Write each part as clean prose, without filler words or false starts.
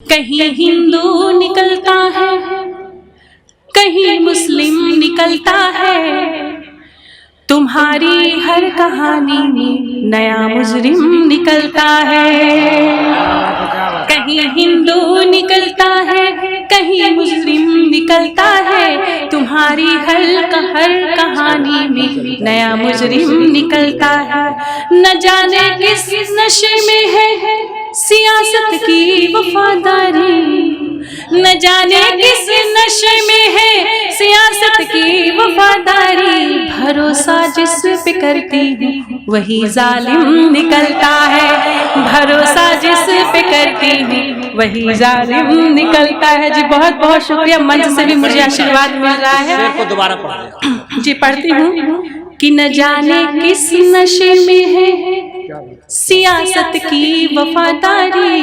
कहीं हिंदू निकलता है, कहीं मुस्लिम निकलता है, तुम्हारी हर कहानी में नया मुजरिम निकलता है। कहीं हिंदू निकलता है, कहीं मुस्लिम निकलता है, तुम्हारी हर कहानी में नया मुजरिम निकलता है। न जाने किस नशे में है सियासत की वफादारी, न जाने किस नशे में है सियासत की वफादारी, भरोसा जिस पे करती हूँ वही जालिम निकलता है, भरोसा जिस पे करती हूँ वही जालिम निकलता है। जी बहुत बहुत शुक्रिया, मंच से भी मुझे आशीर्वाद मिल रहा है। को दोबारा पढ़ जी पढ़ती हूँ कि न जाने किस नशे में है सियासत की वफादारी,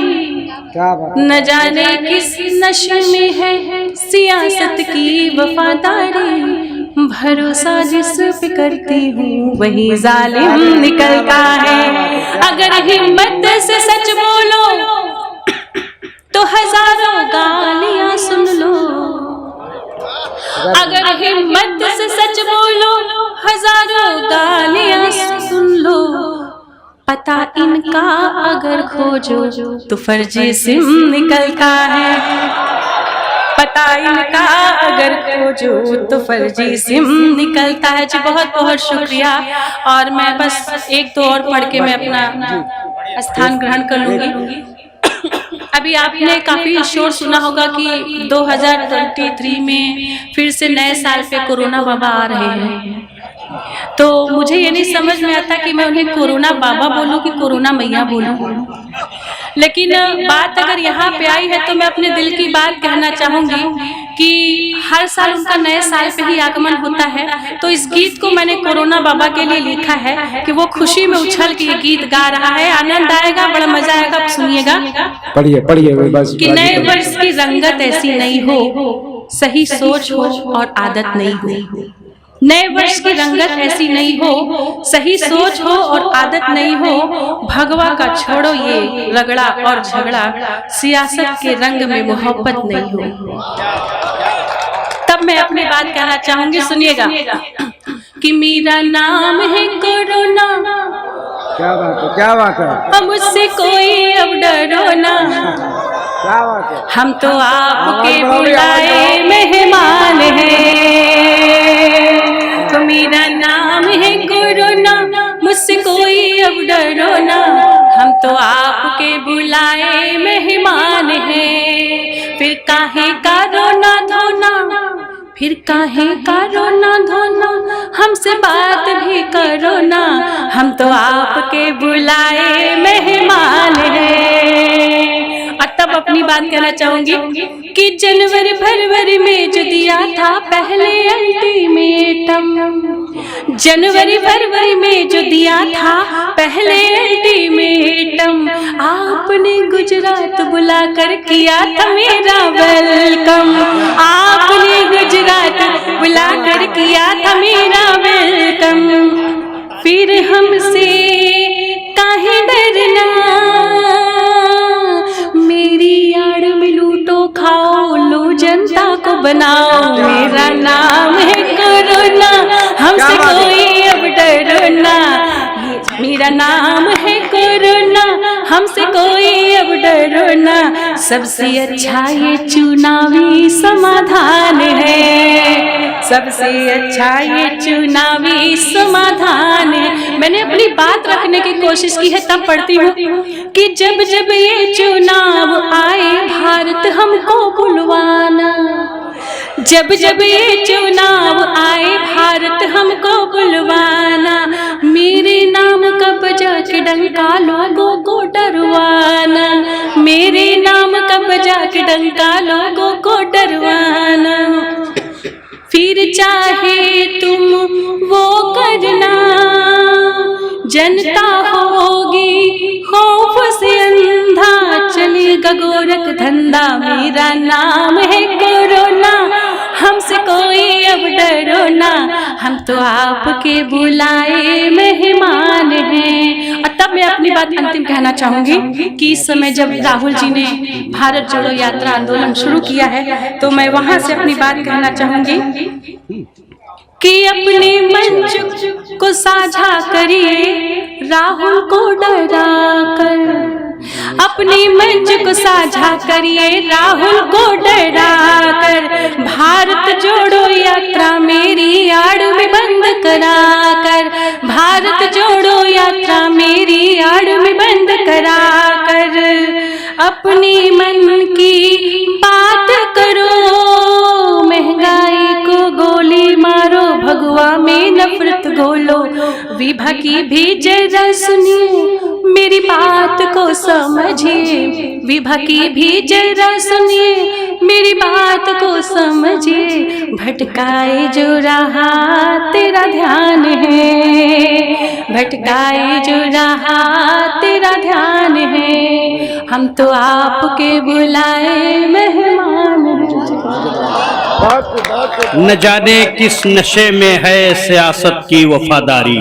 न जाने किस नशे में है सियासत की वफादारी, भरोसा जिस पे करती हूँ वही जालिम निकलता है। अगर हिम्मत से सच बोलो तो हजारों गालियाँ सुन लो, अगर हिम्मत से सच बोलो हजारों गालियाँ सुन लो, पता इनका अगर खोजो तो फर्जी सिम निकलता है, पता इनका अगर खोजो तो फर्जी सिम निकलता है। जी बहुत बहुत शुक्रिया। और मैं बस एक दो और पढ़ के मैं अपना स्थान ग्रहण कर लूंगी। अभी आपने काफी शोर सुना होगा कि 2023 में फिर से नए साल पे कोरोना बाबा आ रहे हैं, तो मुझे ये नहीं समझ में आता कि मैं उन्हें कोरोना बाबा बोलूं कि कोरोना मैया बोलूं। लेकिन बात अगर यहाँ पे आई है तो मैं अपने दिल की बात कहना चाहूंगी कि हर साल उनका नए साल पे ही आगमन होता है, तो इस गीत को मैंने कोरोना बाबा के लिए लिखा है कि वो खुशी में उछल के ये गीत गा रहा है। आनंद आएगा, बड़ा मजा आएगा, सुनिएगा। पढ़िए कि नए वर्ष की रंगत ऐसी नहीं हो, सही सोच हो और आदत नहीं हो, नए वर्ष की रंगत ऐसी नहीं हो, सही सोच हो और आदत नहीं हो, भगवा का छोड़ो ये रगड़ा और झगड़ा, सियासत के रंग में मोहब्बत नहीं हो। तब मैं अपनी बात कहना चाहूंगी, सुनिएगा कि मेरा नाम है कोरोना, क्या बात है, क्या बात है, अब मुझसे कोई अब डरो ना, क्या बात है, हम तो आपके बुलाए मेहमान हैं। तो मेरा नाम है कोरोना, मुझसे कोई अब डरो ना, हम तो आपके बुलाए मेहमान हैं। फिर काहे का रोना धोना, फिर काहे का रोना धोना, हमसे बात भी करो ना, हम तो आपके बुलाए मेहमान हैं। और तब अपनी बात कहना चाहूंगी कि जनवरी फरवरी में जो दिया था पहले अल्टीमेटम, जनवरी फरवरी में जो दिया था पहले अल्टीमेटम, आपने गुजरात बुलाकर किया था मेरा वेलकम, आपने गुजरात बुलाकर किया था मेरा वेलकम, फिर हमसे काहे डरना, मेरी आड़ में लूटो खाओ लो जनता को बनाओ, मेरा नाम है कोरोना, हमसे कोई अब डरो ना, मेरा नाम है कोरोना, हमसे कोई अब डरो ना, सबसे अच्छा ये चुनावी समाधान है, सबसे अच्छा ये चुनावी समाधान है। मैंने अपनी बात रखने की कोशिश की है, तब पढ़ती हूँ कि जब जब ये चुनाव आए भारत हमको बुलवाना, जब जब ये चुनाव आए भारत हमको बुलवाना, मेरे नाम का बजा के डंका लोगों को डरवाना, मेरे नाम का बजा के डंका लोगों को डरवाना, फिर चाहे तुम वो करना, जनता होगी खौफ से अंधा, चलेगा गोरख धंधा, मेरा नाम है कोरोना, हमसे कोई अब डरो ना, हम तो आपके बुलाए मेहमान हैं। और तब मैं अपनी बात अंतिम कहना चाहूंगी कि इस समय जब राहुल जी ने भारत जोड़ो यात्रा आंदोलन शुरू किया है, तो मैं वहां से अपनी बात कहना चाहूंगी कि अपने मंच को साझा करिए राहुल को डरा कर, अपने मंच को साझा करिए राहुल को डरा कर, भारत जोड़ो यात्रा मेरी आड़ में बंद करा कर, भारत जोड़ो यात्रा मेरी आड़ में बंद करा कर, अपने मन की बात करो, महंगाई को गोली मारो, भगवा में नफरत घोलो, विभा की भी जरा सुनिए मेरी बात को समझिए, विभा की भी जरा सुनिए मेरी बात को समझिए, भटकाए जो रहा तेरा ध्यान है, भटकाए जो रहा तेरा ध्यान है, हम तो आपके बुलाए मेहमान हैं। न जाने किस नशे में है सियासत की वफादारी,